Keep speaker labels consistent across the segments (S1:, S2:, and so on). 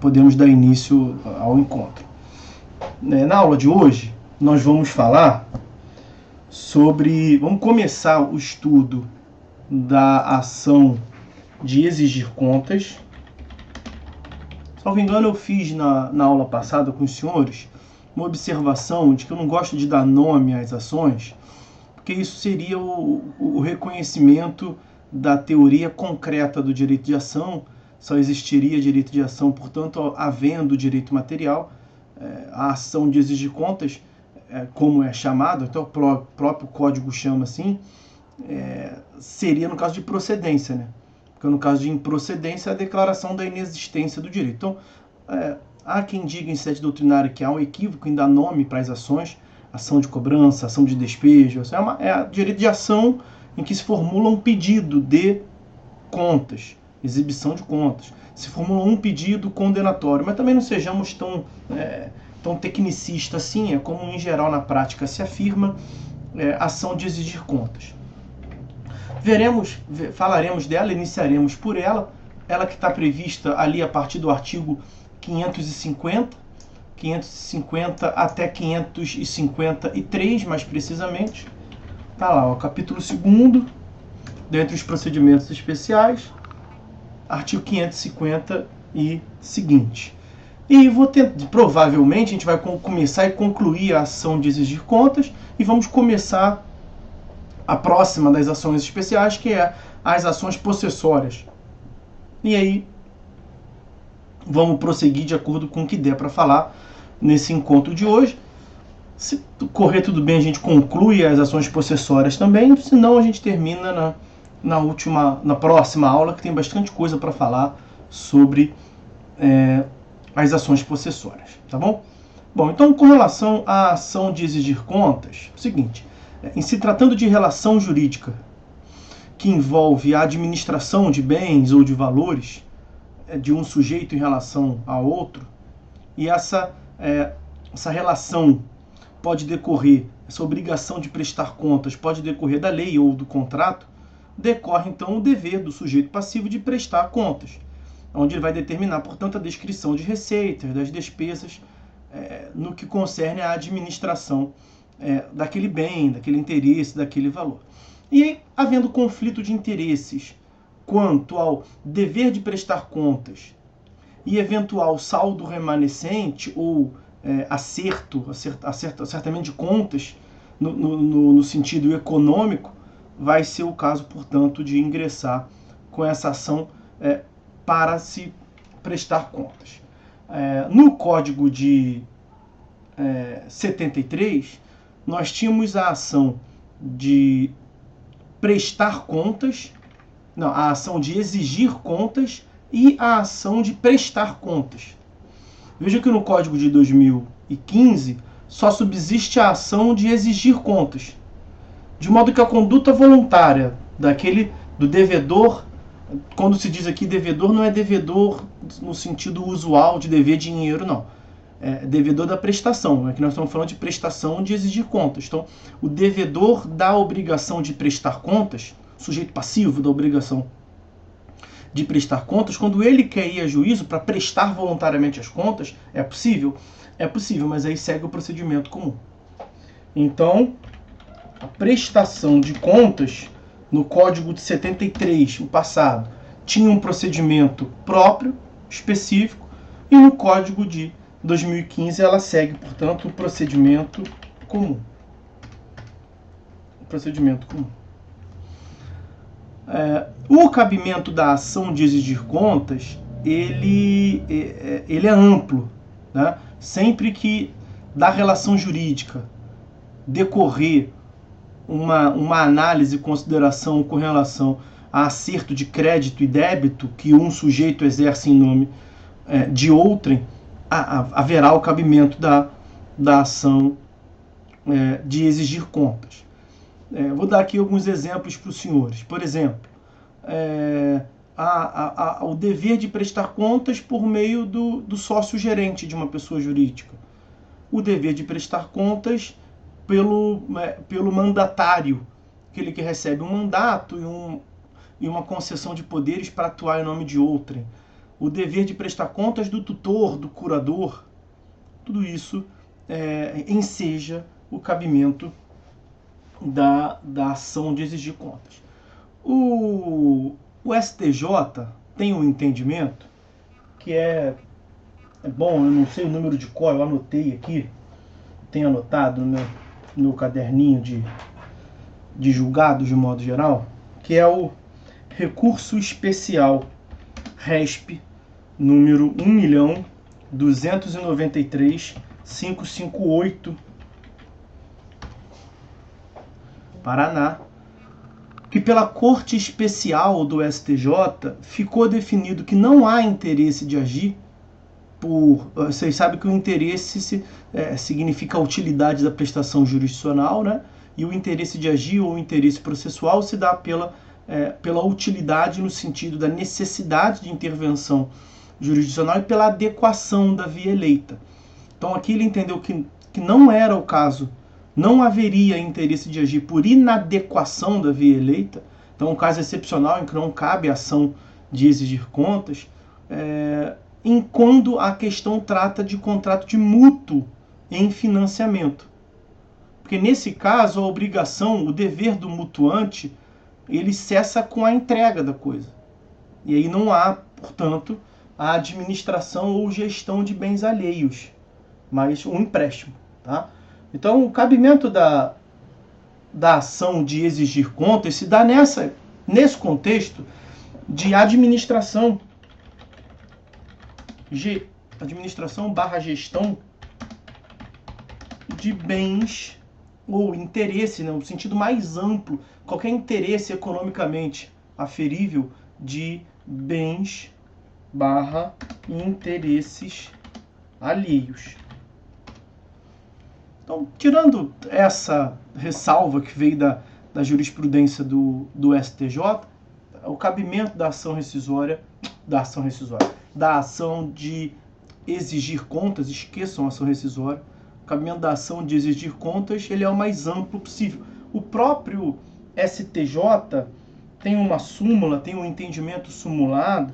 S1: podemos dar início ao encontro. Na aula de hoje, nós vamos falar vamos começar o estudo da ação de exigir contas. Salvo engano, eu fiz na aula passada com os senhores uma observação de que eu não gosto de dar nome às ações, porque isso seria o reconhecimento da teoria concreta do direito de ação. Só existiria direito de ação, portanto, havendo direito material. A ação de exigir contas, como é chamado, até o próprio código chama assim, seria no caso de procedência, né? Porque no caso de improcedência é a declaração da inexistência do direito. Então, há quem diga em sede doutrinária que há um equívoco em dar nome para as ações, ação de cobrança, ação de despejo, é direito de ação em que se formula um pedido de contas, exibição de contas. Se formula um pedido condenatório, mas também não sejamos tão tecnicistas assim, como em geral na prática se afirma, ação de exigir contas. Falaremos dela, iniciaremos por ela que está prevista ali a partir do artigo 550 até 553, mais precisamente. Está lá, o capítulo 2º, dentre os procedimentos especiais, artigo 550 e seguinte. E provavelmente a gente vai começar e concluir a ação de exigir contas e vamos começar a próxima das ações especiais, que é as ações possessórias. E aí vamos prosseguir de acordo com o que der para falar nesse encontro de hoje. Se correr tudo bem, a gente conclui as ações possessórias também, senão a gente termina na próxima aula, que tem bastante coisa para falar sobre as ações possessórias, tá bom? Bom, então com relação à ação de exigir contas, é o seguinte, em se tratando de relação jurídica que envolve a administração de bens ou de valores de um sujeito em relação a outro, e essa relação pode decorrer, essa obrigação de prestar contas pode decorrer da lei ou do contrato, decorre então o dever do sujeito passivo de prestar contas, onde ele vai determinar, portanto, a descrição de receitas, das despesas, no que concerne à administração daquele bem, daquele interesse, daquele valor. E aí, havendo conflito de interesses quanto ao dever de prestar contas e eventual saldo remanescente ou acertamento de contas no sentido econômico, vai ser o caso, portanto, de ingressar com essa ação para se prestar contas. No Código de 73, nós tínhamos a ação de prestar contas, a ação de exigir contas e a ação de prestar contas. Veja que no Código de 2015 só subsiste a ação de exigir contas, de modo que a conduta voluntária do devedor, quando se diz aqui devedor, não é devedor no sentido usual de dever dinheiro, não. É devedor da prestação, que nós estamos falando de prestação de exigir contas. Então, o devedor da obrigação de prestar contas, sujeito passivo da obrigação de prestar contas, quando ele quer ir a juízo para prestar voluntariamente as contas, é possível? É possível, mas aí segue o procedimento comum. Então, a prestação de contas, no Código de 73, o passado, tinha um procedimento próprio, específico, e no Código de 2015 ela segue, portanto, o procedimento comum. O cabimento da ação de exigir contas, ele é amplo, né? Sempre que da relação jurídica decorrer uma análise e consideração com relação a acerto de crédito e débito que um sujeito exerce em nome de outrem, haverá o cabimento da ação de exigir contas. Vou dar aqui alguns exemplos para os senhores. Por exemplo, o dever de prestar contas por meio do sócio-gerente de uma pessoa jurídica. O dever de prestar contas pelo mandatário, aquele que recebe um mandato e uma concessão de poderes para atuar em nome de outrem. o dever de prestar contas do tutor, do curador, tudo isso enseja o cabimento da ação de exigir contas. O STJ tem um entendimento que é bom, eu não sei o número de cor, eu anotei aqui, tenho anotado no meu caderninho de julgados de modo geral, que é o recurso especial RESP número 1.293.558 Paraná, que pela Corte Especial do STJ ficou definido que não há interesse de agir por... Vocês sabem que o interesse significa a utilidade da prestação jurisdicional, né? E o interesse de agir ou o interesse processual se dá pela utilidade no sentido da necessidade de intervenção jurisdicional e pela adequação da via eleita. Então aqui ele entendeu que não era o caso, não haveria interesse de agir por inadequação da via eleita, então um caso excepcional em que não cabe ação de exigir contas, quando a questão trata de contrato de mútuo em financiamento. Porque nesse caso a obrigação, o dever do mutuante, ele cessa com a entrega da coisa. E aí não há, portanto, a administração ou gestão de bens alheios, mas um empréstimo. Tá? Então, o cabimento da ação de exigir contas se dá nesse contexto de administração /gestão de bens ou interesse, né, no sentido mais amplo, qualquer interesse economicamente aferível de bens /interesses alheios. Então, tirando essa ressalva que veio da jurisprudência do STJ, o cabimento da ação de exigir contas, esqueçam a ação rescisória, o cabimento da ação de exigir contas, ele é o mais amplo possível. O próprio STJ tem uma súmula, tem um entendimento sumulado,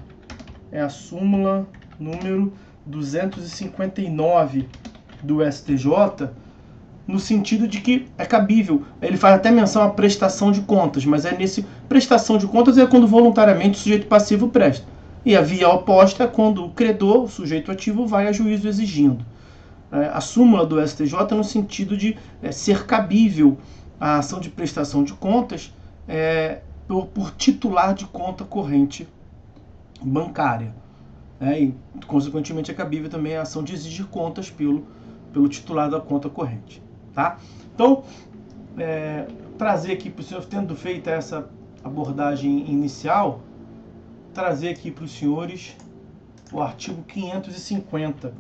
S1: é a súmula número 259 do STJ, no sentido de que é cabível. Ele faz até menção à prestação de contas, mas prestação de contas é quando voluntariamente o sujeito passivo presta. E a via oposta é quando o credor, o sujeito ativo, vai a juízo exigindo. A súmula do STJ no sentido de ser cabível a ação de prestação de contas por titular de conta corrente bancária. E, consequentemente, é cabível também a ação de exigir contas pelo titular da conta corrente. Tá? Então, trazer aqui para o senhor, tendo feita essa abordagem inicial, trazer aqui para os senhores o artigo 550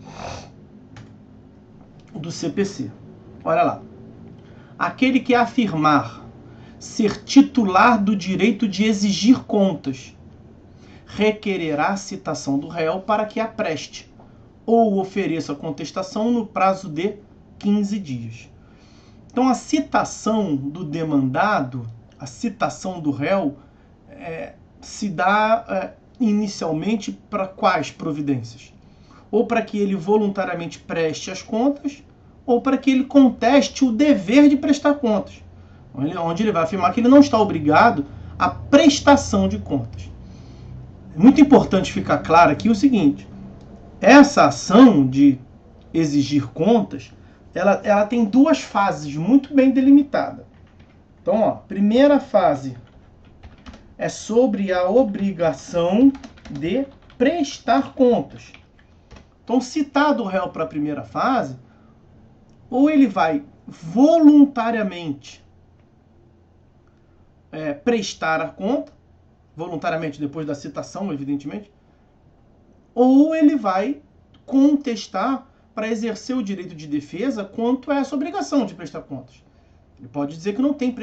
S1: do CPC. Olha lá. Aquele que afirmar ser titular do direito de exigir contas requererá a citação do réu para que a preste ou ofereça a contestação no prazo de 15 dias. Então, a citação do demandado, a citação do réu, se dá inicialmente para quais providências? Ou para que ele voluntariamente preste as contas, ou para que ele conteste o dever de prestar contas, onde ele vai afirmar que ele não está obrigado à prestação de contas. É muito importante ficar claro aqui o seguinte: essa ação de exigir contas, ela tem duas fases muito bem delimitadas. Então, primeira fase é sobre a obrigação de prestar contas. Então, citado o réu para a primeira fase, ou ele vai voluntariamente prestar a conta, voluntariamente depois da citação, evidentemente, ou ele vai contestar para exercer o direito de defesa quanto a essa obrigação de prestar contas. Ele pode dizer que não tem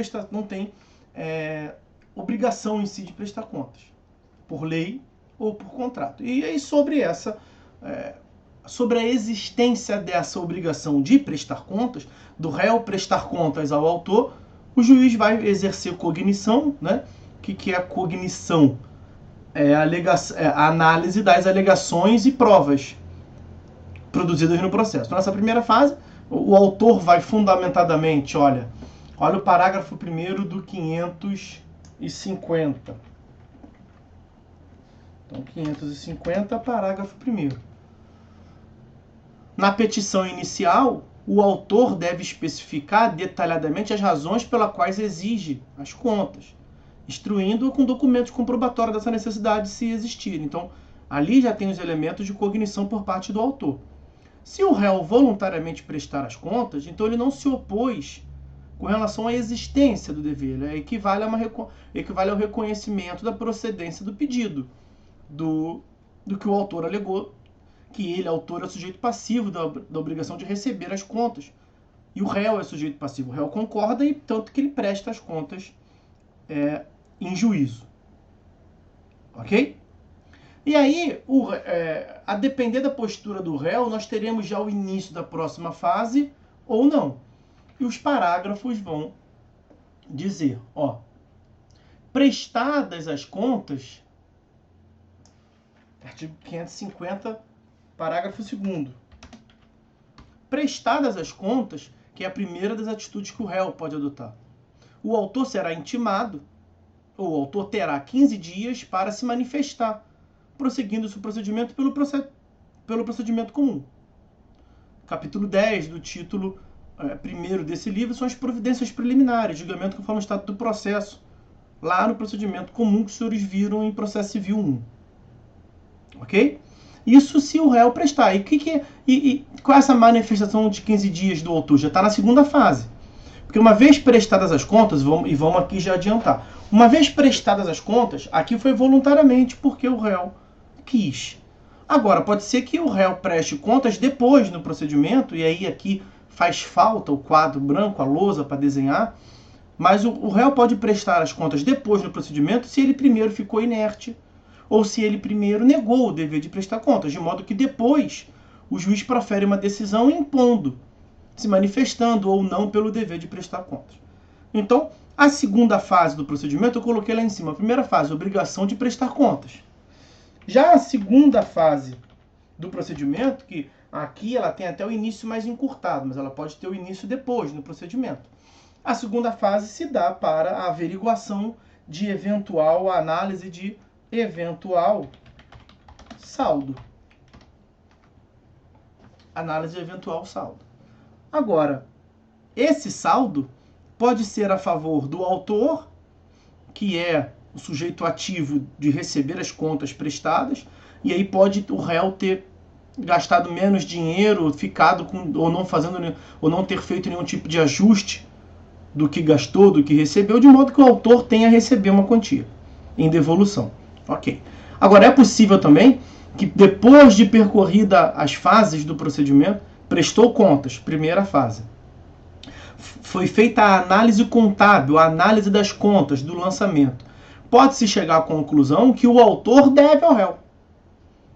S1: obrigação em si de prestar contas, por lei ou por contrato. E aí sobre a existência dessa obrigação de prestar contas, do réu prestar contas ao autor, o juiz vai exercer cognição, né? O que é a cognição? a análise das alegações e provas produzidas no processo. Então, nessa primeira fase, o autor vai fundamentadamente, olha o parágrafo 1º do 550. Então, 550, parágrafo 1º. Na petição inicial, o autor deve especificar detalhadamente as razões pelas quais exige as contas, instruindo-o com documentos comprobatórios dessa necessidade, se existir. Então, ali já tem os elementos de cognição por parte do autor. Se o réu voluntariamente prestar as contas, então ele não se opôs com relação à existência do dever. Ele equivale ao reconhecimento da procedência do pedido, do que o autor alegou, que ele, autor, é sujeito passivo da obrigação de receber as contas. E o réu é sujeito passivo. O réu concorda, e tanto que ele presta as contas em juízo. Ok? E aí, a depender da postura do réu, nós teremos já o início da próxima fase ou não. E os parágrafos vão dizer, prestadas as contas, artigo 550, parágrafo 2º. Prestadas as contas, que é a primeira das atitudes que o réu pode adotar. O autor será intimado, ou o autor terá 15 dias para se manifestar, prosseguindo-se o procedimento pelo procedimento comum. Capítulo 10 do título 1º desse livro são as providências preliminares, julgamento conforme o estado do processo, lá no procedimento comum que os senhores viram em processo civil 1. Ok? Isso se o réu prestar. E qual é essa manifestação de 15 dias do autor? Já está na segunda fase. Porque uma vez prestadas as contas, vamos aqui já adiantar. Uma vez prestadas as contas, aqui foi voluntariamente, porque o réu quis. Agora, pode ser que o réu preste contas depois no procedimento, e aí aqui faz falta o quadro branco, a lousa para desenhar, mas o réu pode prestar as contas depois no procedimento se ele primeiro ficou inerte, ou se ele primeiro negou o dever de prestar contas, de modo que depois o juiz profere uma decisão impondo, se manifestando ou não pelo dever de prestar contas. Então, a segunda fase do procedimento eu coloquei lá em cima. A primeira fase, obrigação de prestar contas. Já a segunda fase do procedimento, que aqui ela tem até o início mais encurtado, mas ela pode ter o início depois, no procedimento. A segunda fase se dá para a averiguação de eventual análise de eventual saldo. Análise de eventual saldo. Agora, esse saldo pode ser a favor do autor, que é o sujeito ativo de receber as contas prestadas, e aí pode o réu ter gastado menos dinheiro, ou não ter feito nenhum tipo de ajuste do que gastou, do que recebeu, de modo que o autor tenha a receber uma quantia em devolução. Ok. Agora, é possível também que depois de percorrida as fases do procedimento, prestou contas, primeira fase. Foi feita a análise contábil, a análise das contas do lançamento. Pode-se chegar à conclusão que o autor deve ao réu.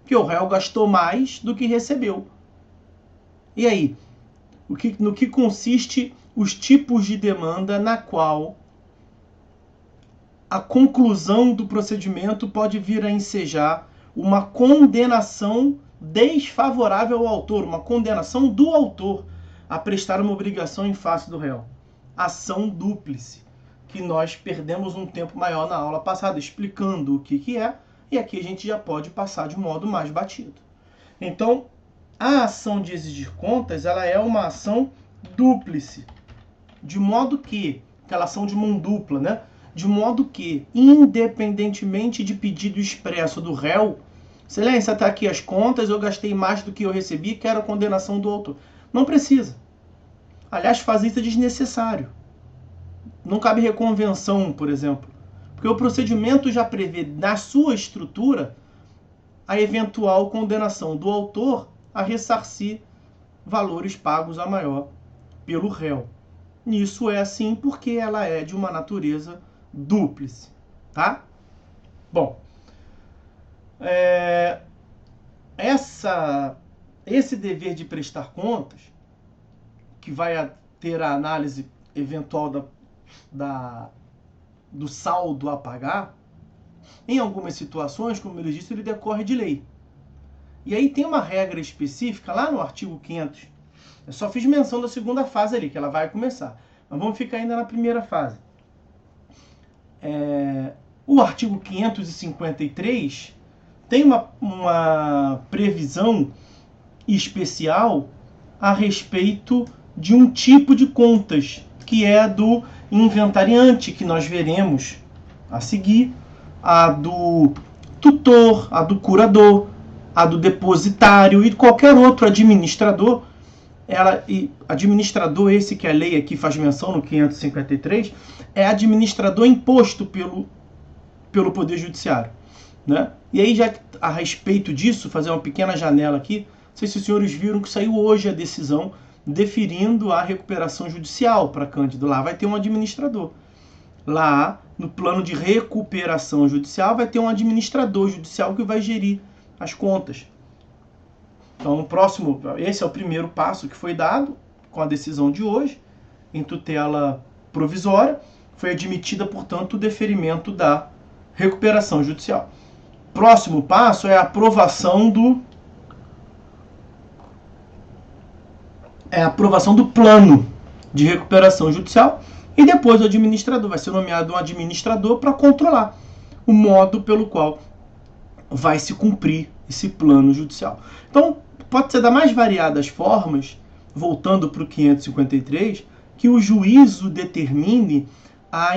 S1: Que o réu gastou mais do que recebeu. E aí? No que consiste os tipos de demanda na qual a conclusão do procedimento pode vir a ensejar uma condenação desfavorável ao autor, uma condenação do autor a prestar uma obrigação em face do réu. Ação dúplice, que nós perdemos um tempo maior na aula passada explicando o que é, e aqui a gente já pode passar de modo mais batido. Então, a ação de exigir contas, ela é uma ação dúplice, de modo que, aquela ação de mão dupla, né? De modo que, independentemente de pedido expresso do réu, excelência, está aqui as contas, eu gastei mais do que eu recebi, quero a condenação do autor. Não precisa. Aliás, fazer isso é desnecessário. Não cabe reconvenção, por exemplo. Porque o procedimento já prevê, na sua estrutura, a eventual condenação do autor a ressarcir valores pagos a maior pelo réu. Isso é assim porque ela é de uma natureza dúplice, tá? Bom, esse dever de prestar contas, que vai ter a análise eventual do saldo a pagar, Em algumas situações, como ele disse, ele decorre de lei. E aí tem uma regra específica lá no artigo 500. Eu só fiz menção da segunda fase ali, que ela vai começar. Mas vamos ficar ainda na primeira fase. O artigo 553 tem uma previsão especial a respeito de um tipo de contas, que é a do inventariante, que nós veremos a seguir, a do tutor, a do curador, a do depositário e qualquer outro administrador. Administrador, esse que a lei aqui faz menção no 553, é administrador imposto pelo Poder Judiciário, né? E aí, já a respeito disso, fazer uma pequena janela aqui, não sei se os senhores viram que saiu hoje a decisão deferindo a recuperação judicial para Cândido. Lá vai ter um administrador. Lá, no plano de recuperação judicial, vai ter um administrador judicial que vai gerir as contas. Então, esse é o primeiro passo que foi dado com a decisão de hoje, em tutela provisória. Foi admitida, portanto, o deferimento da recuperação judicial. Próximo passo é a aprovação do plano de recuperação judicial, e depois o administrador vai ser nomeado um administrador para controlar o modo pelo qual vai se cumprir esse plano judicial. Então, pode ser das mais variadas formas, voltando para o 553, que o juízo determine a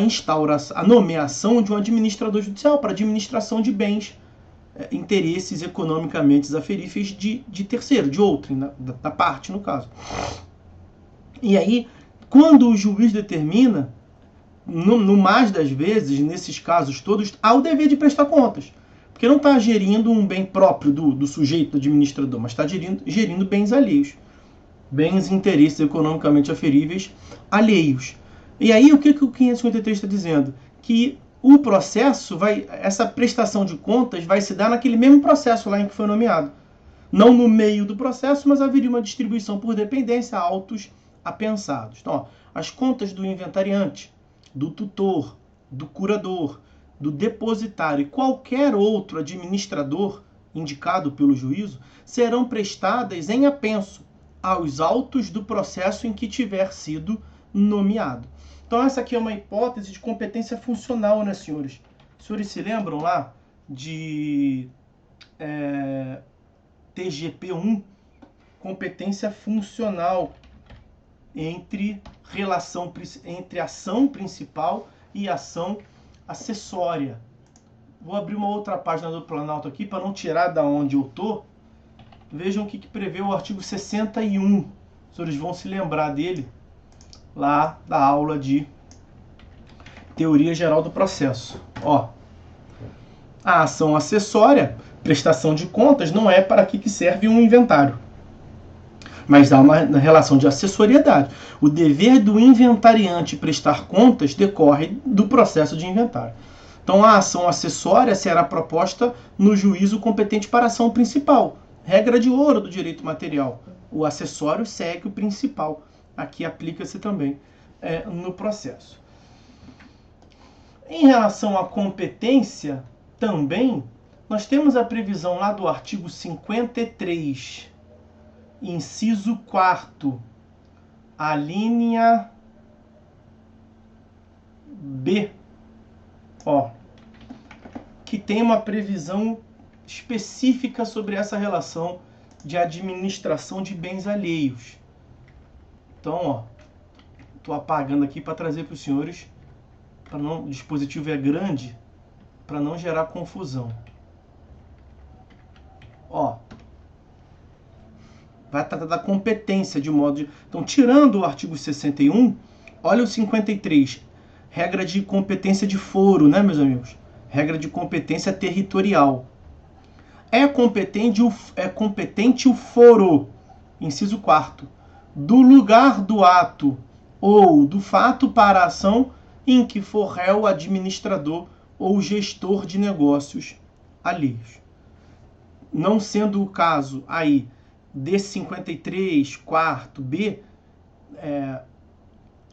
S1: nomeação de um administrador judicial para administração de bens, interesses economicamente desaferíveis de terceiro, de outrem, da parte, no caso. E aí, quando o juiz determina, no mais das vezes, nesses casos todos, há o dever de prestar contas. Porque não está gerindo um bem próprio do sujeito administrador, mas está gerindo bens alheios. Bens e interesses economicamente aferíveis alheios. E aí, o que o 553 está dizendo? Que o processo essa prestação de contas vai se dar naquele mesmo processo lá em que foi nomeado. Não no meio do processo, mas haveria uma distribuição por dependência, autos apensados. Então, ó, as contas do inventariante, do tutor, do curador, do depositário e qualquer outro administrador indicado pelo juízo serão prestadas em apenso aos autos do processo em que tiver sido nomeado. Então, essa aqui é uma hipótese de competência funcional, né, senhores? Os senhores se lembram lá de TGP1, competência funcional entre ação principal e ação acessória. Vou abrir uma outra página do Planalto aqui para não tirar da onde eu estou. Vejam o que prevê o artigo 61. Os senhores vão se lembrar dele lá da aula de Teoria Geral do Processo. Ó, a ação acessória, prestação de contas, não é para que serve um inventário, mas há uma relação de assessoriedade. O dever do inventariante prestar contas decorre do processo de inventário. Então, a ação acessória será proposta no juízo competente para a ação principal. Regra de ouro do direito material. O acessório segue o principal. Aqui aplica-se também no processo. Em relação à competência, também, nós temos a previsão lá do artigo 53, inciso 4º, a linha B, ó, que tem uma previsão específica sobre essa relação de administração de bens alheios. Então, ó, estou apagando aqui para trazer para os senhores, o dispositivo é grande, para não gerar confusão. Ó, vai tratar da competência de modo de... Então, tirando o artigo 61, olha o 53, regra de competência de foro, né, meus amigos? Regra de competência territorial. É competente o foro, inciso 4º, do lugar do ato ou do fato para a ação em que for réu, administrador ou gestor de negócios alheios. Não sendo o caso aí desse 53, 4º-B,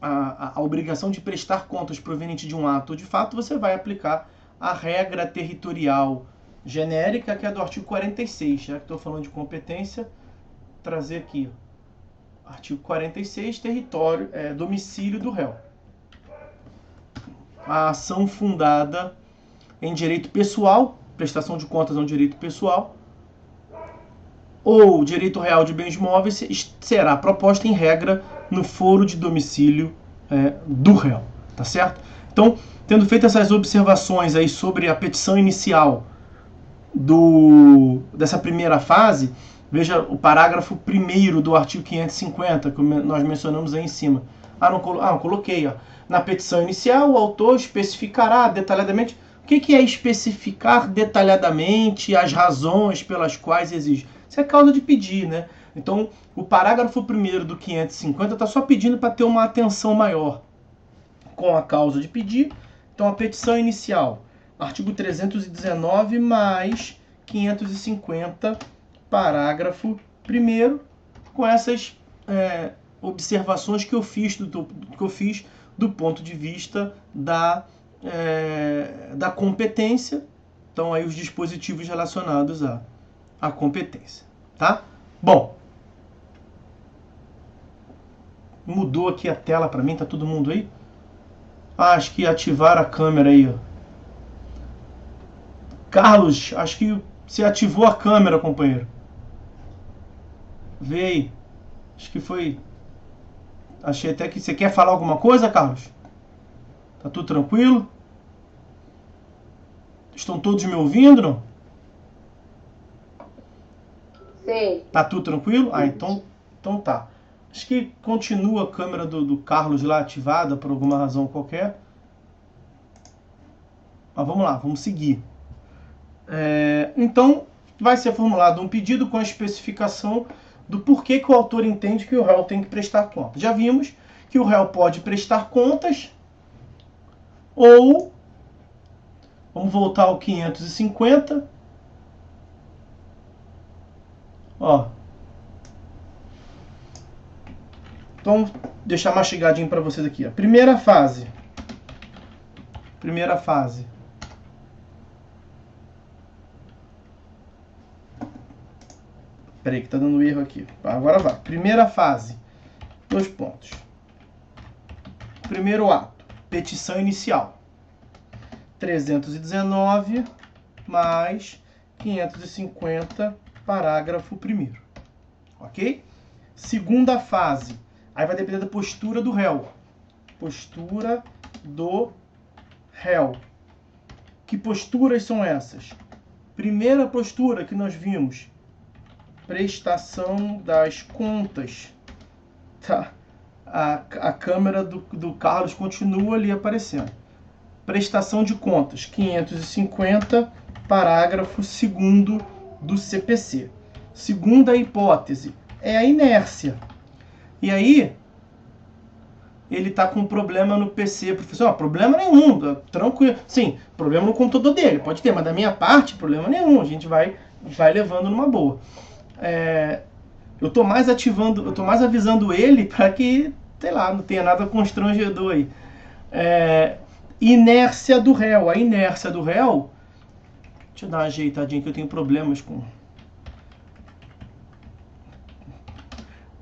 S1: a obrigação de prestar contas proveniente de um ato ou de fato, você vai aplicar a regra territorial genérica, que é do artigo 46. Já que estou falando de competência, trazer aqui, artigo 46, território, domicílio do réu. A ação fundada em direito pessoal, prestação de contas é um direito pessoal, ou direito real de bens móveis, será proposta em regra no foro de domicílio do réu, tá certo? Então, tendo feito essas observações aí sobre a petição inicial dessa primeira fase, veja o parágrafo 1º do artigo 550, que nós mencionamos aí em cima. Não coloquei. Ó. Na petição inicial, o autor especificará detalhadamente. O que é especificar detalhadamente as razões pelas quais exige? Isso é causa de pedir, né? Então, o parágrafo 1º do 550 está só pedindo para ter uma atenção maior com a causa de pedir. Então, a petição inicial, artigo 319 mais 550, parágrafo 1º, com essas observações que eu fiz do ponto de vista da competência. Então, aí os dispositivos relacionados à competência, tá? Bom, mudou aqui a tela para mim, tá todo mundo aí? Acho que ativaram a câmera aí, ó. Carlos, acho que você ativou a câmera, companheiro. Vê aí. Acho que foi... Achei até que... Você quer falar alguma coisa, Carlos? Tá tudo tranquilo? Estão todos me ouvindo, não?
S2: Sim.
S1: Tá tudo tranquilo? Então tá. Acho que continua a câmera do Carlos lá ativada por alguma razão qualquer. Mas vamos lá, vamos seguir. Então, vai ser formulado um pedido com a especificação do porquê que o autor entende que o réu tem que prestar contas. Já vimos que o réu pode prestar contas ou... Vamos voltar ao 550. Ó. Então, deixar mastigadinho para vocês aqui. A primeira fase. Peraí que tá dando erro aqui. Agora vai. Primeira fase. 2 pontos. Primeiro ato. Petição inicial. 319 mais 550, parágrafo 1º. Ok? Segunda fase. Aí vai depender da postura do réu. Postura do réu. Que posturas são essas? Primeira postura que nós vimos. Prestação das contas. Tá? A câmera do Carlos continua ali aparecendo. Prestação de contas. 550, parágrafo 2º do CPC. Segunda hipótese é a inércia. E aí, ele está com problema no PC. Professor, problema nenhum, tá tranquilo. Sim, problema no computador dele, pode ter, mas da minha parte, problema nenhum. A gente vai levando numa boa. Eu estou mais avisando ele para que, sei lá, não tenha nada constrangedor aí. Inércia do réu. A inércia do réu... Deixa eu dar uma ajeitadinha que eu tenho problemas com...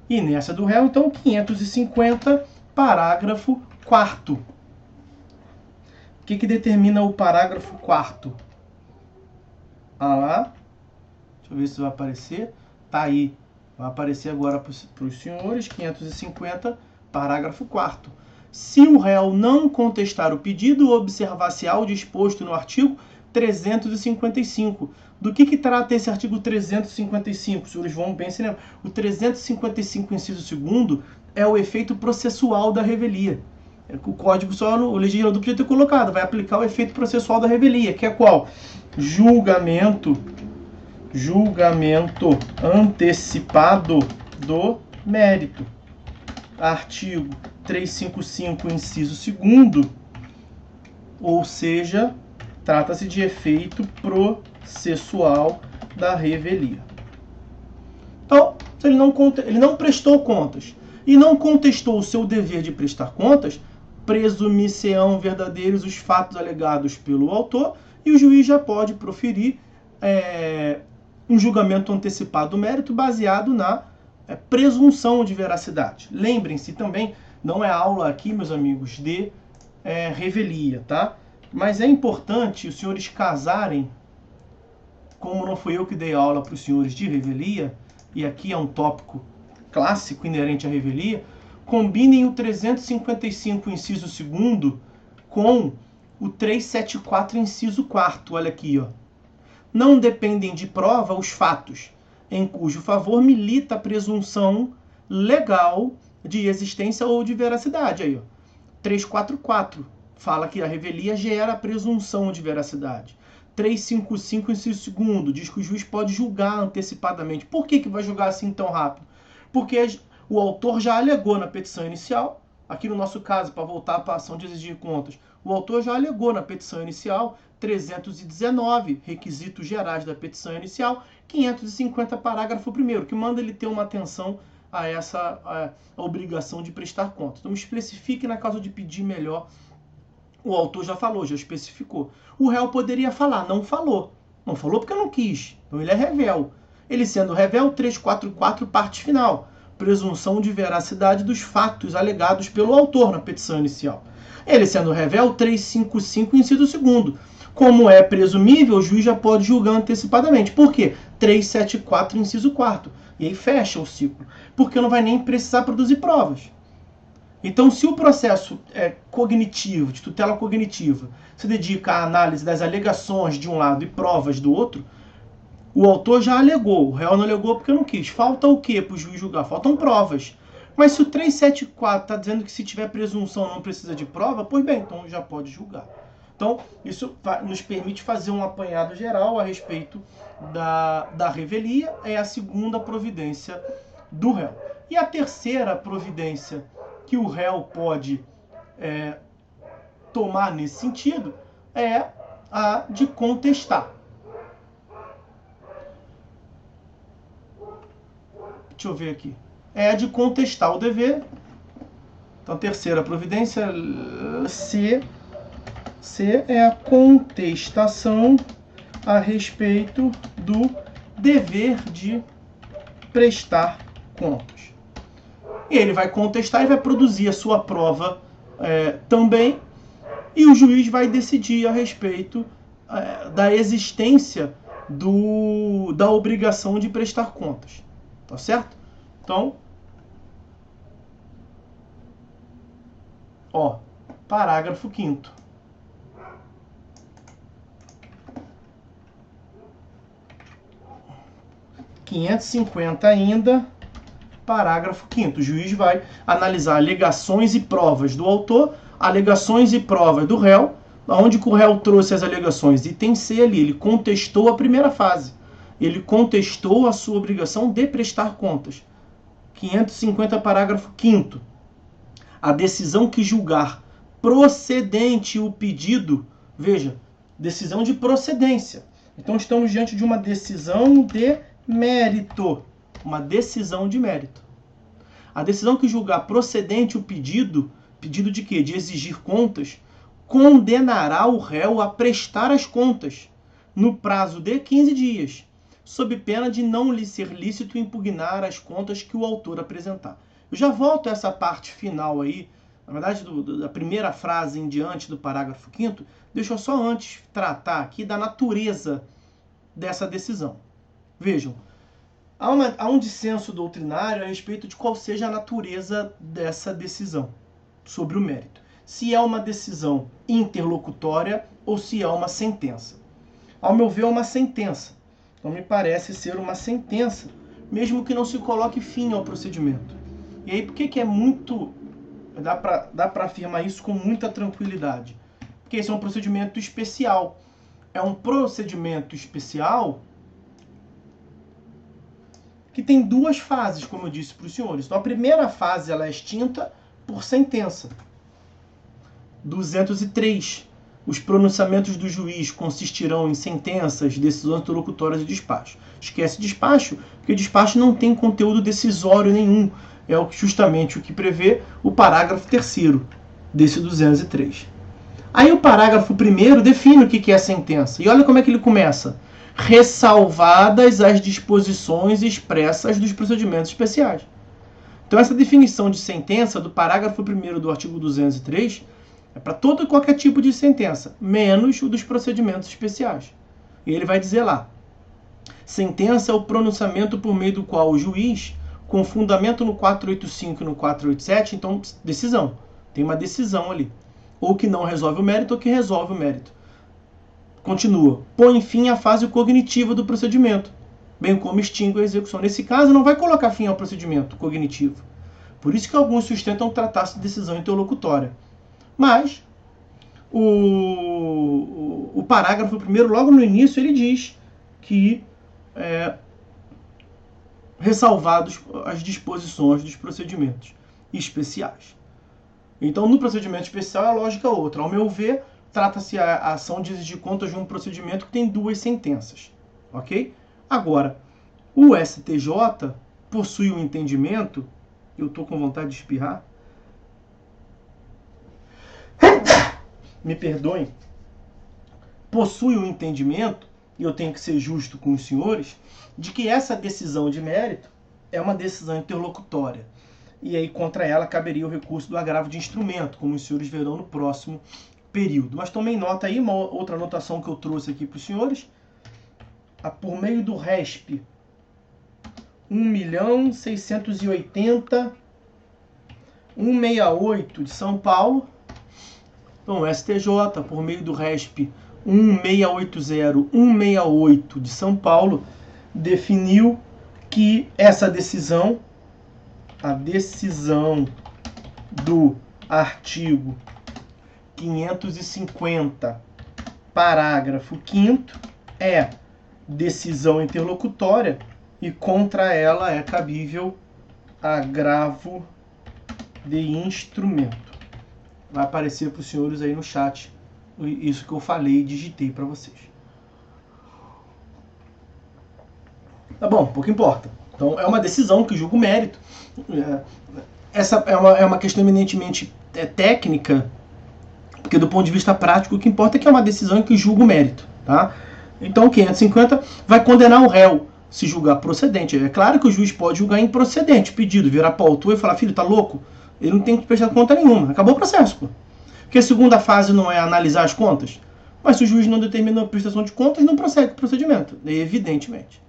S1: Inércia do réu, então 550, parágrafo 4º. O que determina o parágrafo 4º? Lá. Deixa eu ver se vai aparecer. Tá aí. Vai aparecer agora para os senhores. 550, parágrafo 4º. Se o réu não contestar o pedido, observar-se-á o disposto no artigo 355. Do que trata esse artigo 355? Os senhores vão bem se lembrar. O 355, inciso 2º, é o efeito processual da revelia. O código o legislador podia ter colocado. Vai aplicar o efeito processual da revelia, que é qual? Julgamento antecipado do mérito. Artigo 355, inciso 2º, ou seja, trata-se de efeito processual da revelia. Então, se ele não prestou contas e não contestou o seu dever de prestar contas, presumir-se-ão verdadeiros os fatos alegados pelo autor e o juiz já pode proferir um julgamento antecipado do mérito baseado na presunção de veracidade. Lembrem-se também, não é aula aqui, meus amigos, de revelia, tá? Mas é importante os senhores casarem, como não fui eu que dei aula para os senhores de revelia, e aqui é um tópico clássico inerente à revelia, combinem o 355, inciso 2º, com o 374, inciso 4º. Olha aqui, ó. Não dependem de prova os fatos em cujo favor milita a presunção legal de existência ou de veracidade. Aí, ó. 344 fala que a revelia gera a presunção de veracidade. 355, inciso 2º, diz que o juiz pode julgar antecipadamente. Por que vai julgar assim tão rápido? Porque o autor já alegou na petição inicial, aqui no nosso caso, para voltar para a ação de exigir contas, o autor já alegou na petição inicial 319, requisitos gerais da petição inicial, 550, parágrafo 1º, que manda ele ter uma atenção a essa a obrigação de prestar contas. Então, especifique na causa de pedir melhor. O autor já falou, já especificou. O réu poderia falar, não falou. Não falou porque não quis. Então, ele é revel. Ele sendo revel, 344, parte final. Presunção de veracidade dos fatos alegados pelo autor na petição inicial. Ele sendo revel, 355, inciso 2º. Como é presumível, o juiz já pode julgar antecipadamente. Por quê? 374, inciso 4º. E aí fecha o ciclo. Porque não vai nem precisar produzir provas. Então, se o processo cognitivo, de tutela cognitiva, se dedica à análise das alegações de um lado e provas do outro, o autor já alegou, o réu não alegou porque não quis. Falta o quê para o juiz julgar? Faltam provas. Mas se o 374 está dizendo que se tiver presunção não precisa de prova, pois bem, então já pode julgar. Então, isso nos permite fazer um apanhado geral a respeito da revelia, é a segunda providência do réu. E a terceira providência que o réu pode tomar nesse sentido é a de contestar. Deixa eu ver aqui. É a de contestar o dever. Então, a terceira providência, C é a contestação a respeito do dever de prestar contas. E ele vai contestar e vai produzir a sua prova também, e o juiz vai decidir a respeito da existência da obrigação de prestar contas. Tá certo? Então, parágrafo 5º. ainda, parágrafo 5º. O juiz vai analisar alegações e provas do autor, alegações e provas do réu, onde o réu trouxe as alegações. Item C ali, ele contestou a primeira fase. Ele contestou a sua obrigação de prestar contas. 550, parágrafo 5º. A decisão que julgar procedente o pedido, veja, decisão de procedência. Então, estamos diante de uma decisão de mérito. Uma decisão de mérito. A decisão que julgar procedente o pedido de quê? De exigir contas, condenará o réu a prestar as contas no prazo de 15 dias, sob pena de não lhe ser lícito impugnar as contas que o autor apresentar. Eu já volto a essa parte final aí, na verdade, da primeira frase em diante do parágrafo 5º, deixa eu só antes tratar aqui da natureza dessa decisão. Vejam, há um dissenso doutrinário a respeito de qual seja a natureza dessa decisão sobre o mérito. Se é uma decisão interlocutória ou se é uma sentença. Ao meu ver, é uma sentença. Então, me parece ser uma sentença, mesmo que não se coloque fim ao procedimento. E aí, por que é muito... Dá para afirmar isso com muita tranquilidade? Porque esse é um procedimento especial. É um procedimento especial que tem duas fases, como eu disse para os senhores. Então, a primeira fase ela é extinta por sentença. 203. Os pronunciamentos do juiz consistirão em sentenças, decisões interlocutórias e despacho. Esquece despacho, porque despacho não tem conteúdo decisório nenhum. É justamente o que prevê o parágrafo 3º desse 203. Aí o parágrafo 1º define o que é sentença. E olha como é que ele começa. Ressalvadas as disposições expressas dos procedimentos especiais. Então essa definição de sentença do parágrafo 1º do artigo 203 é para todo e qualquer tipo de sentença, menos o dos procedimentos especiais. E ele vai dizer lá, sentença é o pronunciamento por meio do qual o juiz, com fundamento no 485 e no 487, então decisão, tem uma decisão ali, ou que não resolve o mérito ou que resolve o mérito. Continua, põe fim à fase cognitiva do procedimento, bem como extingue a execução. Nesse caso, não vai colocar fim ao procedimento cognitivo. Por isso que alguns sustentam tratar-se de decisão interlocutória. Mas, o parágrafo 1º, logo no início, ele diz que ressalvados as disposições dos procedimentos especiais. Então, no procedimento especial, a lógica é outra. Ao meu ver, trata-se a ação de exigir contas de um procedimento que tem 2 sentenças. Ok? Agora, o STJ possui um entendimento, eu estou com vontade de espirrar, me perdoem, possui um entendimento, e eu tenho que ser justo com os senhores, de que essa decisão de mérito é uma decisão interlocutória. E aí contra ela caberia o recurso do agravo de instrumento, como os senhores verão no próximo período. Mas tomem nota aí, uma outra anotação que eu trouxe aqui para os senhores, por meio do RESP 1.680.168 de São Paulo, então o STJ, por meio do RESP 1.680.168 de São Paulo, definiu que essa decisão, a decisão do artigo 550, parágrafo 5º, é decisão interlocutória e contra ela é cabível agravo de instrumento. Vai aparecer para os senhores aí no chat isso que eu falei e digitei para vocês. Tá bom, pouco importa. Então é uma decisão que julga o mérito. Essa é uma questão eminentemente técnica, porque do ponto de vista prático o que importa é que é uma decisão que julga o mérito. Tá? Então o 550 vai condenar o réu se julgar procedente. É claro que o juiz pode julgar improcedente, pedido, virar para o autor e falar, filho, tá louco? Ele não tem que prestar conta nenhuma. Acabou o processo, pô. Porque a segunda fase não é analisar as contas. Mas se o juiz não determinou a prestação de contas, não prossegue o procedimento, evidentemente.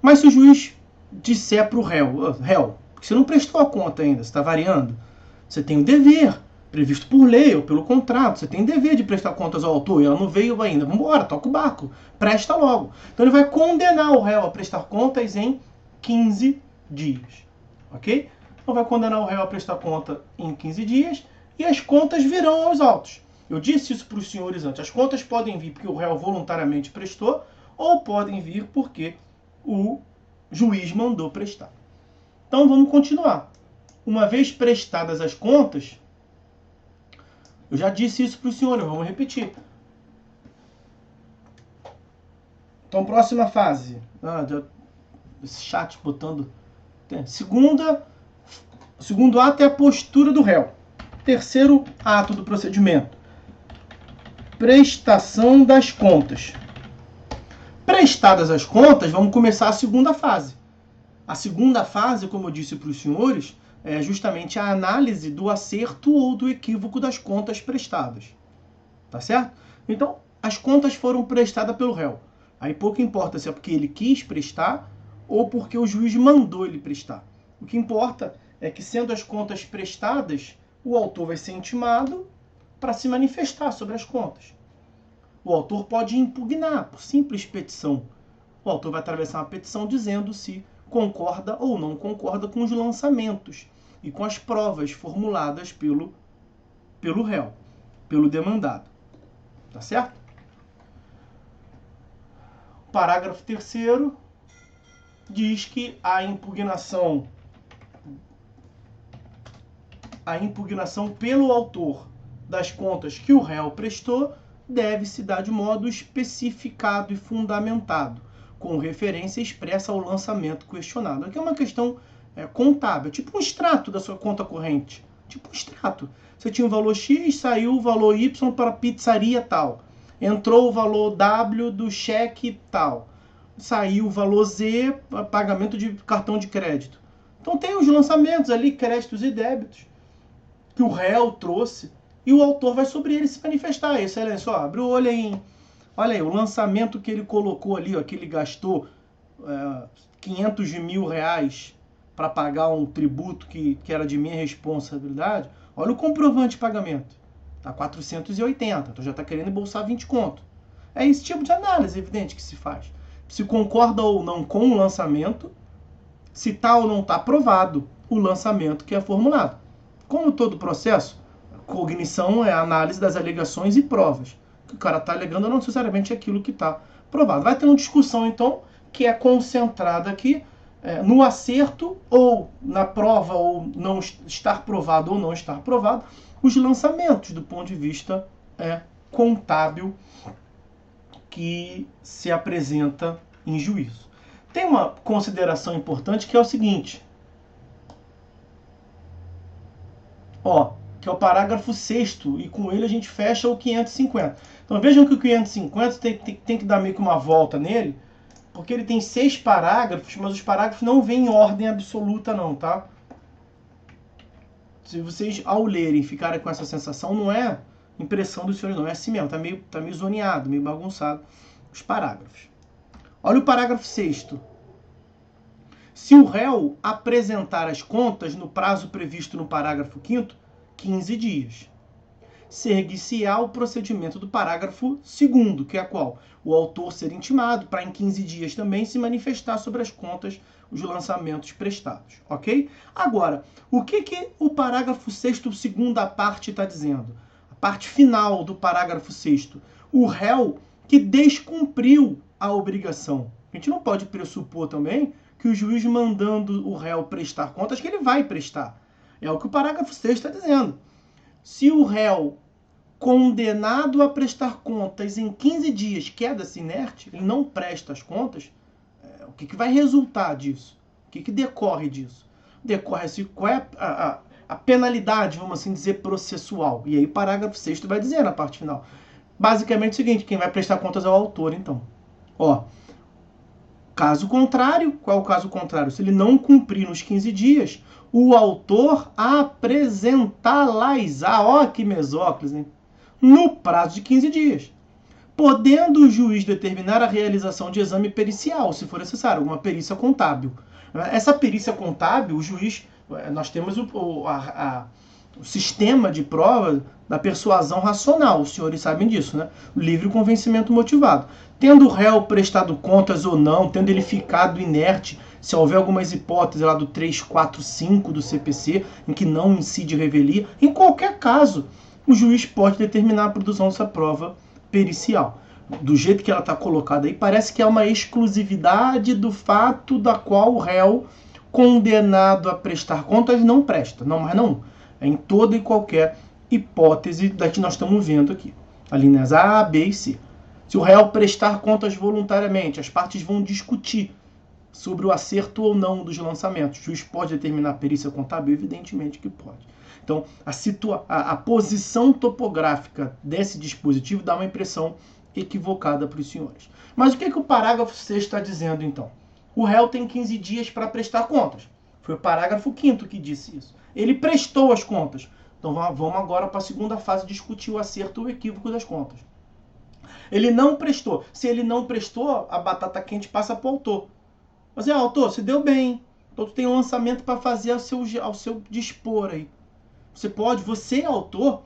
S1: Mas se o juiz disser para o réu, porque você não prestou a conta ainda, você está variando, você tem o dever, previsto por lei ou pelo contrato, você tem o dever de prestar contas ao autor, e ela não veio ainda, vamos embora, toca o barco, presta logo. Então ele vai condenar o réu a prestar contas em 15 dias, ok? Então vai condenar o réu a prestar conta em 15 dias, e as contas virão aos autos. Eu disse isso para os senhores antes. As contas podem vir porque o réu voluntariamente prestou, ou podem vir porque o juiz mandou prestar. Então vamos continuar. Uma vez prestadas as contas, eu já disse isso para os senhores, vamos repetir. Então, próxima fase. Esse chat botando... Segundo ato é a postura do réu. Terceiro ato do procedimento. Prestação das contas. Prestadas as contas, vamos começar a segunda fase. A segunda fase, como eu disse para os senhores, é justamente a análise do acerto ou do equívoco das contas prestadas. Tá certo? Então, as contas foram prestadas pelo réu. Aí pouco importa se é porque ele quis prestar ou porque o juiz mandou ele prestar. O que importa é que, sendo as contas prestadas, o autor vai ser intimado para se manifestar sobre as contas. O autor pode impugnar por simples petição. O autor vai atravessar uma petição dizendo se concorda ou não concorda com os lançamentos e com as provas formuladas pelo réu, pelo demandado. Tá certo? O parágrafo 3º diz que a impugnação pelo autor das contas que o réu prestou deve se dar de modo especificado e fundamentado, com referência expressa ao lançamento questionado. Aqui é uma questão contábil, tipo um extrato da sua conta corrente, Tipo um extrato. Você tinha o valor X, saiu o valor Y para a pizzaria tal. Entrou o valor W do cheque tal. Saiu o valor Z, pagamento de cartão de crédito. Então tem os lançamentos ali, créditos e débitos, que o réu trouxe, e o autor vai sobre ele se manifestar. Excelência, ó, abre o olho aí, olha aí, o lançamento que ele colocou ali, ó, que ele gastou 500 mil reais para pagar um tributo que era de minha responsabilidade. Olha o comprovante de pagamento. Tá 480, então já está querendo embolsar 20 conto. É esse tipo de análise, evidente, que se faz. Se concorda ou não com o lançamento, se está ou não está aprovado o lançamento que é formulado. Como todo processo, cognição é a análise das alegações e provas. O que o cara está alegando não necessariamente é aquilo que está provado. Vai ter uma discussão, então, que é concentrada aqui no acerto ou na prova ou não estar provado ou não estar provado, os lançamentos do ponto de vista contábil que se apresenta em juízo. Tem uma consideração importante que é o seguinte, que é o parágrafo 6º, e com ele a gente fecha o 550. Então vejam que o 550 tem que dar meio que uma volta nele, porque ele tem 6 parágrafos, mas os parágrafos não vêm em ordem absoluta não, tá? Se vocês, ao lerem, ficarem com essa sensação, não é impressão dos senhores, não, é assim mesmo, tá meio zoneado, meio bagunçado os parágrafos. Olha o parágrafo 6º. Se o réu apresentar as contas no prazo previsto no parágrafo 5º, 15 dias. Seguir-se-á o procedimento do parágrafo 2º, que é qual? O autor ser intimado para em 15 dias também se manifestar sobre as contas, os lançamentos prestados, ok? Agora, o que o parágrafo 6º, segunda parte, está dizendo? A parte final do parágrafo 6º. O réu que descumpriu a obrigação. A gente não pode pressupor também que o juiz mandando o réu prestar contas, que ele vai prestar. É o que o parágrafo 6º está dizendo. Se o réu condenado a prestar contas em 15 dias queda-se inerte, ele não presta as contas, o que vai resultar disso? O que decorre disso? Decorre-se qual é a penalidade, vamos assim dizer, processual. E aí o parágrafo 6º vai dizer na parte final. Basicamente é o seguinte, quem vai prestar contas é o autor, então. Caso contrário, qual é o caso contrário? Se ele não cumprir nos 15 dias, o autor apresentá-las-á, que mesóclise, hein? No prazo de 15 dias, podendo o juiz determinar a realização de exame pericial, se for necessário, alguma perícia contábil. Essa perícia contábil, o juiz, nós temos o sistema de prova da persuasão racional, os senhores sabem disso, né? O livre convencimento motivado. Tendo o réu prestado contas ou não, tendo ele ficado inerte, se houver algumas hipóteses lá do 345 do CPC, em que não incide revelia, em qualquer caso, o juiz pode determinar a produção dessa prova pericial. Do jeito que ela está colocada aí, parece que é uma exclusividade do fato da qual o réu condenado a prestar contas não presta. Não, mas não. É em toda e qualquer hipótese da que nós estamos vendo aqui. As linhas A, B e C. Se o réu prestar contas voluntariamente, as partes vão discutir sobre o acerto ou não dos lançamentos. O juiz pode determinar a perícia contábil? Evidentemente que pode. Então, a posição topográfica desse dispositivo dá uma impressão equivocada para os senhores. Mas o que o parágrafo 6º está dizendo, então? O réu tem 15 dias para prestar contas. Foi o parágrafo 5º que disse isso. Ele prestou as contas. Então, vamos agora para a segunda fase discutir o acerto ou o equívoco das contas. Ele não prestou. Se ele não prestou, a batata quente passa para o autor. Mas, autor, se deu bem. Então, tu tem um lançamento para fazer ao seu dispor aí. Você, autor,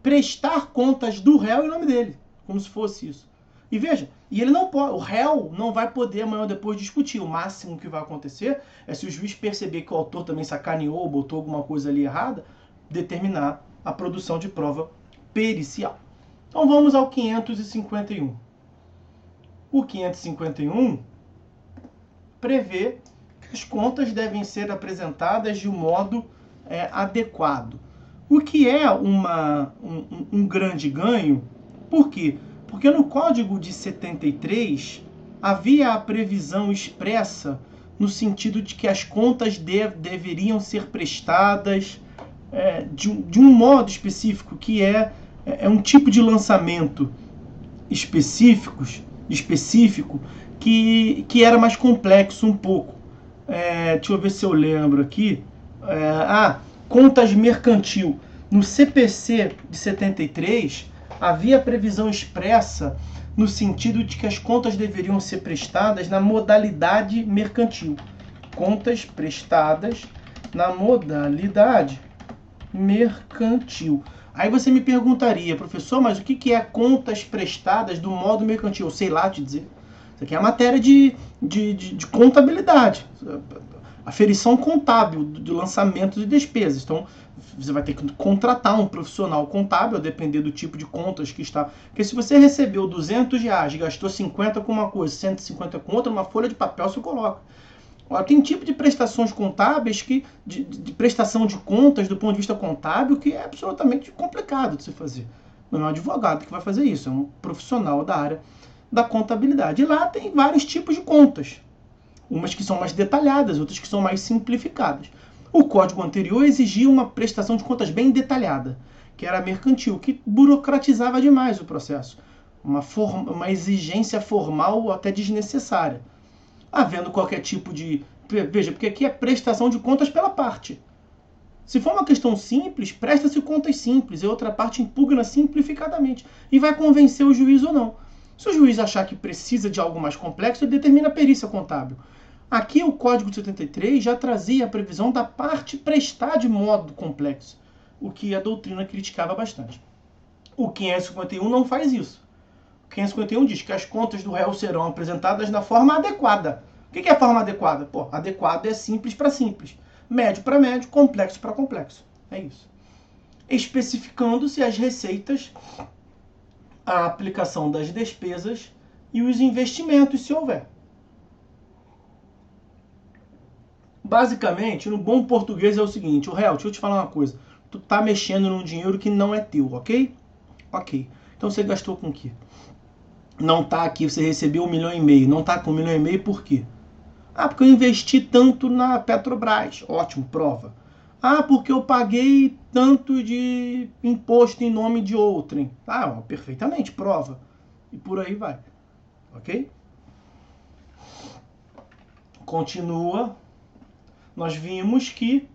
S1: prestar contas do réu em nome dele, como se fosse isso. E veja, ele não pode, o réu não vai poder amanhã ou depois discutir. O máximo que vai acontecer é se o juiz perceber que o autor também sacaneou, botou alguma coisa ali errada, determinar a produção de prova pericial. Então vamos ao 551. O 551 prevê que as contas devem ser apresentadas de um modo adequado. O que é um grande ganho? Por quê? Porque no Código de 73 havia a previsão expressa no sentido de que as contas deveriam ser prestadas de um modo específico, que é um tipo de lançamento específico que era mais complexo um pouco. Deixa eu ver se eu lembro aqui. Contas mercantil. No CPC de 73, havia previsão expressa no sentido de que as contas deveriam ser prestadas na modalidade mercantil. Contas prestadas na modalidade mercantil. Aí você me perguntaria, professor, mas o que é contas prestadas do modo mercantil? Eu sei lá te dizer. Isso aqui é a matéria de contabilidade. Aferição contábil de lançamentos e despesas. Então, você vai ter que contratar um profissional contábil, a depender do tipo de contas que está. Porque se você recebeu R$200, gastou 50 com uma coisa, 150 com outra, uma folha de papel você coloca. Tem tipo de prestações contábeis, de prestação de contas do ponto de vista contábil, que é absolutamente complicado de se fazer. Não é um advogado que vai fazer isso, é um profissional da área da contabilidade. E lá tem vários tipos de contas. Umas que são mais detalhadas, outras que são mais simplificadas. O código anterior exigia uma prestação de contas bem detalhada, que era mercantil, que burocratizava demais o processo. Uma exigência formal até desnecessária. Havendo qualquer tipo de... Veja, porque aqui é prestação de contas pela parte. Se for uma questão simples, presta-se contas simples, e outra parte impugna simplificadamente. E vai convencer o juiz ou não. Se o juiz achar que precisa de algo mais complexo, ele determina a perícia contábil. Aqui o Código de 73 já trazia a previsão da parte prestar de modo complexo, o que a doutrina criticava bastante. O 551 não faz isso. O 551 diz que as contas do réu serão apresentadas na forma adequada. O que é a forma adequada? Adequada é simples para simples, médio para médio, complexo para complexo. É isso. Especificando-se as receitas, a aplicação das despesas e os investimentos, se houver. Basicamente, no bom português é o seguinte: o réu, deixa eu te falar uma coisa. Tu tá mexendo num dinheiro que não é teu, ok? Ok. Então você gastou com o quê? Não tá aqui, você recebeu 1,5 milhão. Não tá com 1,5 milhão por quê? Porque eu investi tanto na Petrobras. Ótimo, prova. Porque eu paguei tanto de imposto em nome de outrem. Perfeitamente, prova. E por aí vai. Ok? Continua. Nós vimos que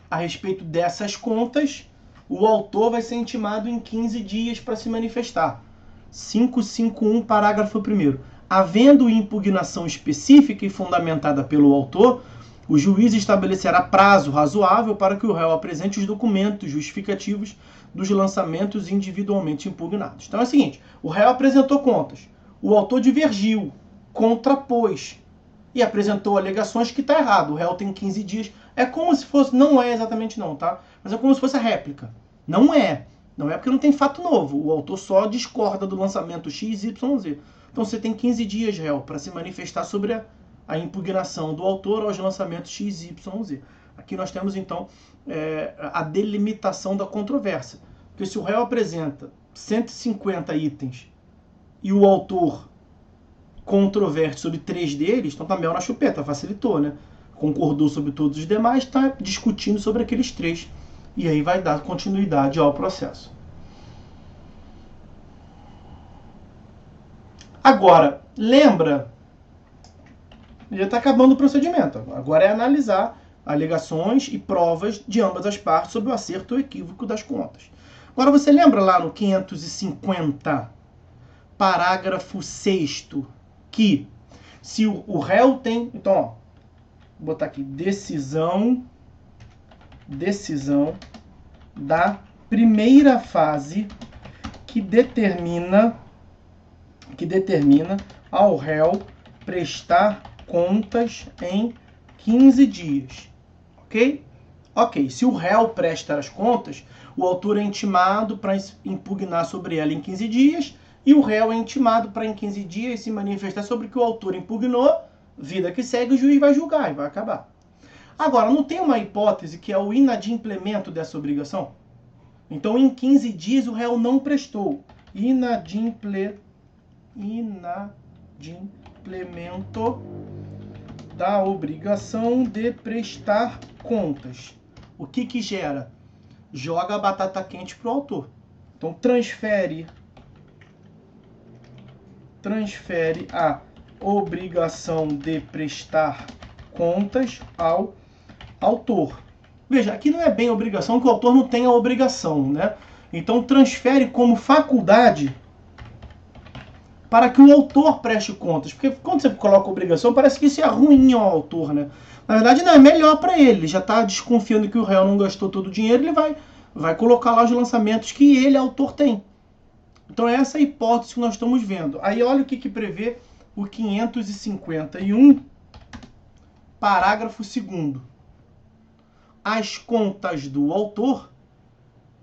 S1: a respeito dessas contas, o autor vai ser intimado em 15 dias para se manifestar. 551, parágrafo 1º. Havendo impugnação específica e fundamentada pelo autor, o juiz estabelecerá prazo razoável para que o réu apresente os documentos justificativos dos lançamentos individualmente impugnados. Então é o seguinte: o réu apresentou contas, o autor divergiu, contrapôs e apresentou alegações que está errado. O réu tem 15 dias. É como se fosse, não é exatamente não, tá? Mas é como se fosse a réplica. Não é porque não tem fato novo. O autor só discorda do lançamento XYZ. Então você tem 15 dias, réu, para se manifestar sobre a impugnação do autor aos lançamentos XYZ. Aqui nós temos então a delimitação da controvérsia. Porque se o réu apresenta 150 itens e o autor controverte sobre 3 deles, então tá mel na chupeta, facilitou, né? Concordou sobre todos os demais, está discutindo sobre aqueles 3. E aí vai dar continuidade ao processo. Agora, lembra, já está acabando o procedimento. Agora é analisar alegações e provas de ambas as partes sobre o acerto ou equívoco das contas. Agora você lembra lá no 550, parágrafo 6º, que se o réu tem... Então, vou botar aqui, decisão da primeira fase que determina ao réu prestar contas em 15 dias. Ok? Ok, se o réu presta as contas, o autor é intimado para impugnar sobre ela em 15 dias e o réu é intimado para em 15 dias se manifestar sobre o que o autor impugnou. Vida que segue, o juiz vai julgar e vai acabar. Agora, não tem uma hipótese que é o inadimplemento dessa obrigação? Então, em 15 dias, o réu não prestou. Inadimplemento da obrigação de prestar contas. O que que gera? Joga a batata quente para o autor. Então, transfere a obrigação de prestar contas ao autor. Veja, aqui não é bem obrigação, que o autor não tem a obrigação, né? Então, transfere como faculdade para que o autor preste contas. Porque quando você coloca obrigação, parece que isso é ruim ao autor, né? Na verdade, não, é melhor para ele. Ele já está desconfiando que o réu não gastou todo o dinheiro, ele vai colocar lá os lançamentos que ele, autor, tem. Então, é essa a hipótese que nós estamos vendo. Aí, olha o que prevê o 551, parágrafo 2º. As contas do autor,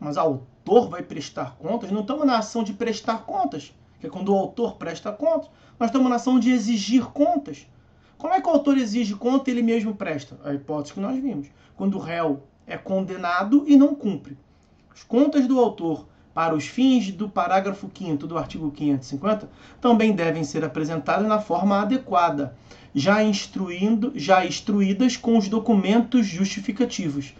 S1: mas o autor vai prestar contas, não estamos na ação de prestar contas, que é quando o autor presta contas, nós estamos na ação de exigir contas. Como é que o autor exige conta e ele mesmo presta? A hipótese que nós vimos. Quando o réu é condenado e não cumpre. As contas do autor, para os fins do parágrafo 5º do artigo 550, também devem ser apresentadas na forma adequada, já instruídas com os documentos justificativos,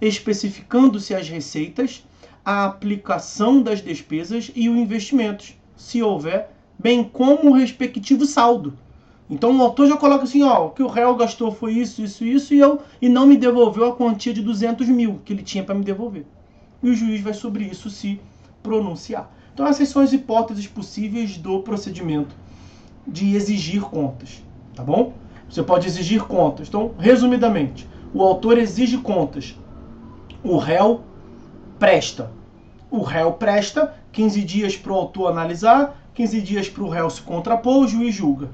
S1: especificando-se as receitas, a aplicação das despesas e os investimentos, se houver, bem como o respectivo saldo. Então o autor já coloca assim, ó, o que o réu gastou foi isso, e não me devolveu a quantia de 200 mil que ele tinha para me devolver. E o juiz vai sobre isso se pronunciar. Então essas são as hipóteses possíveis do procedimento de exigir contas, tá bom? Você pode exigir contas. Então, resumidamente, o autor exige contas, o réu presta. O réu presta, 15 dias para o autor analisar, 15 dias para o réu se contrapor, o juiz julga.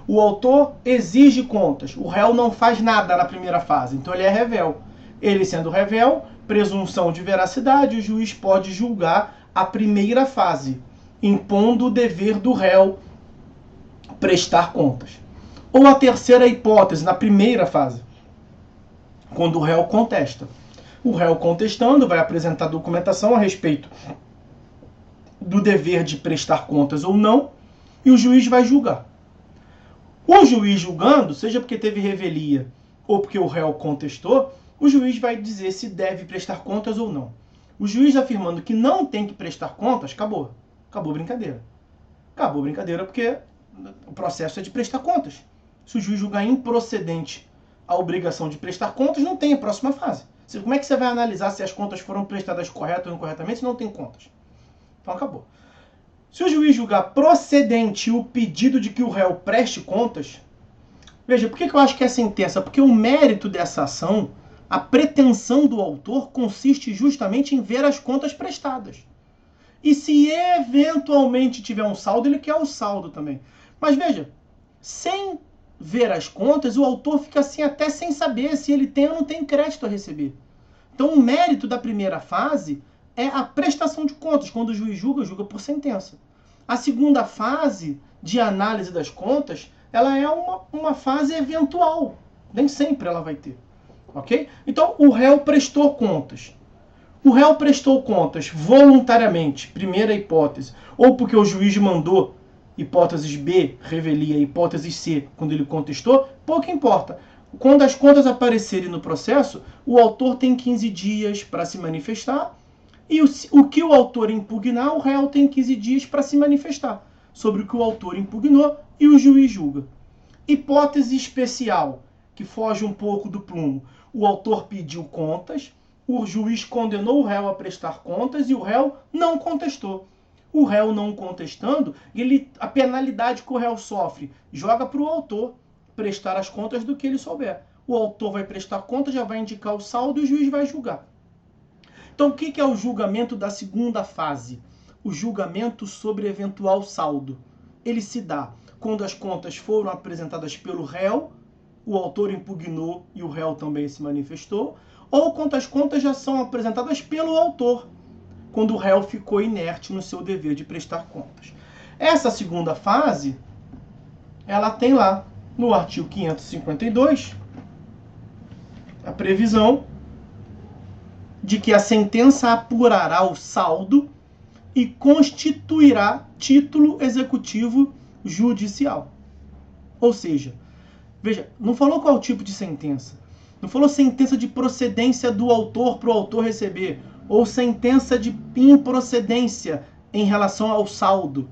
S1: O autor exige contas, o réu não faz nada na primeira fase, então ele é revel. Ele sendo revel, presunção de veracidade, o juiz pode julgar a primeira fase, impondo o dever do réu prestar contas. Ou a terceira hipótese, na primeira fase, quando o réu contesta. O réu contestando vai apresentar documentação a respeito do dever de prestar contas ou não, e o juiz vai julgar. O juiz julgando, seja porque teve revelia ou porque o réu contestou, o juiz vai dizer se deve prestar contas ou não. O juiz afirmando que não tem que prestar contas, acabou. Acabou a brincadeira. Acabou a brincadeira porque o processo é de prestar contas. Se o juiz julgar improcedente a obrigação de prestar contas, não tem a próxima fase. Como é que você vai analisar se as contas foram prestadas corretamente ou incorretamente se não tem contas? Então acabou. Se o juiz julgar procedente o pedido de que o réu preste contas, veja, por que eu acho que é sentença? Porque o mérito dessa ação, a pretensão do autor, consiste justamente em ver as contas prestadas. E se eventualmente tiver um saldo, ele quer o saldo também. Mas veja, sem ver as contas, o autor fica assim até sem saber se ele tem ou não tem crédito a receber. Então o mérito da primeira fase é a prestação de contas. Quando o juiz julga, julga por sentença. A segunda fase de análise das contas, ela é uma fase eventual. Nem sempre ela vai ter. Ok? Então o réu prestou contas. O réu prestou contas voluntariamente, primeira hipótese, ou porque o juiz mandou, hipóteses B, revelia, hipótese C, quando ele contestou, pouco importa. Quando as contas aparecerem no processo, o autor tem 15 dias para se manifestar, e o que o autor impugnar, o réu tem 15 dias para se manifestar sobre o que o autor impugnou e o juiz julga. Hipótese especial, que foge um pouco do plumo. O autor pediu contas, o juiz condenou o réu a prestar contas e o réu não contestou. O réu não contestando, a penalidade que o réu sofre joga para o autor prestar as contas do que ele souber. O autor vai prestar contas, já vai indicar o saldo e o juiz vai julgar. Então, o que é o julgamento da segunda fase? O julgamento sobre eventual saldo. Ele se dá quando as contas foram apresentadas pelo réu, o autor impugnou e o réu também se manifestou, ou quando as contas já são apresentadas pelo autor, quando o réu ficou inerte no seu dever de prestar contas. Essa segunda fase, ela tem lá no artigo 552 a previsão de que a sentença apurará o saldo e constituirá título executivo judicial. Ou seja, Veja, não falou qual tipo de sentença. Não falou sentença de procedência do autor para o autor receber, ou sentença de improcedência em relação ao saldo.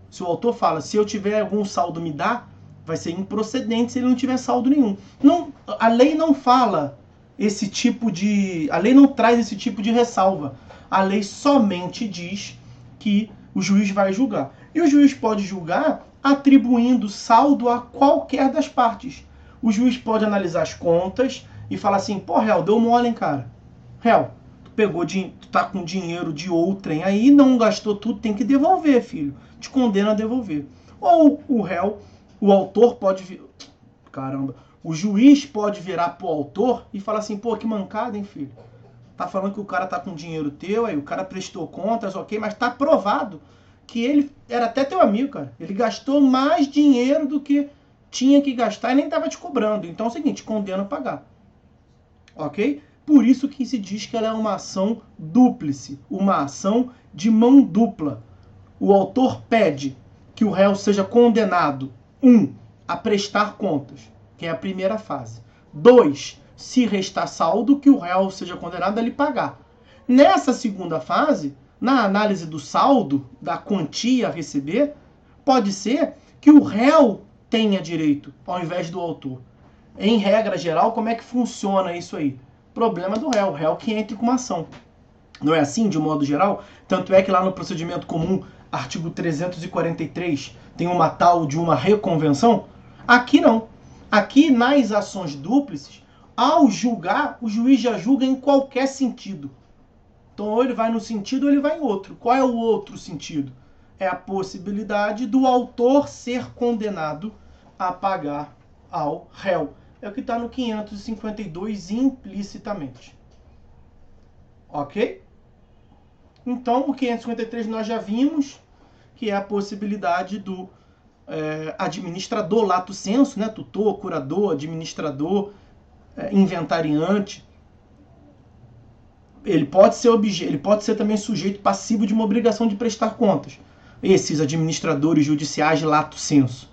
S1: Se o autor fala, se eu tiver algum saldo, me dá, vai ser improcedente se ele não tiver saldo nenhum. Não, a lei não fala esse tipo de... A lei não traz esse tipo de ressalva. A lei somente diz que o juiz vai julgar. E o juiz pode julgar atribuindo saldo a qualquer das partes. O juiz pode analisar as contas e falar assim, pô, réu, deu mole, hein, cara? Réu, tu tá com dinheiro de outrem aí, não gastou tudo, tem que devolver, filho. Te condena a devolver. Ou o réu, o autor pode... Caramba. O juiz pode virar pro autor e falar assim, pô, que mancada, hein, filho? Tá falando que o cara tá com dinheiro teu, aí o cara prestou contas, ok, mas tá provado que ele era até teu amigo, cara. Ele gastou mais dinheiro do que tinha que gastar e nem tava te cobrando. Então é o seguinte, condena a pagar. Ok? Por isso que se diz que ela é uma ação dúplice, uma ação de mão dupla. O autor pede que o réu seja condenado, 1, a prestar contas, que é a primeira fase. 2, se restar saldo, que o réu seja condenado a lhe pagar. Nessa segunda fase, na análise do saldo, da quantia a receber, pode ser que o réu tenha direito, ao invés do autor. Em regra geral, como é que funciona isso aí? Problema do réu, o réu que entre com uma ação. Não é assim, de um modo geral? Tanto é que lá no procedimento comum, artigo 343, tem uma tal de uma reconvenção. Aqui não. Aqui, nas ações dúplices, ao julgar, o juiz já julga em qualquer sentido. Então, ou ele vai num sentido ou ele vai em outro. Qual é o outro sentido? É a possibilidade do autor ser condenado a pagar ao réu. É o que está no 552 implicitamente. Ok? Então, o 553 nós já vimos, que é a possibilidade do administrador, lato sensu, né? Tutor, curador, administrador, inventariante. Ele pode ser também sujeito passivo de uma obrigação de prestar contas. Esses administradores judiciais lato sensu.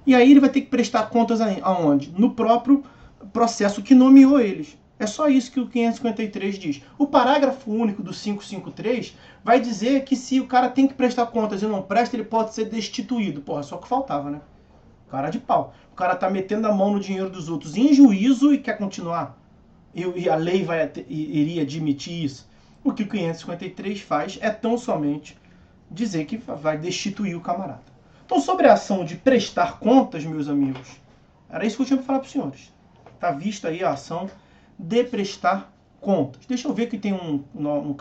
S1: E aí ele vai ter que prestar contas aonde? No próprio processo que nomeou eles. É só isso que o 553 diz. O parágrafo único do 553 vai dizer que se o cara tem que prestar contas e não presta, ele pode ser destituído. Porra, só que faltava, né? Cara de pau. O cara tá metendo a mão no dinheiro dos outros em juízo e quer continuar. E a lei iria admitir isso. O que o 553 faz é tão somente dizer que vai destituir o camarada. Então, sobre a ação de prestar contas, meus amigos, era isso que eu tinha para falar para os senhores. Está vista aí a ação de prestar contas. Deixa eu ver que tem um canal.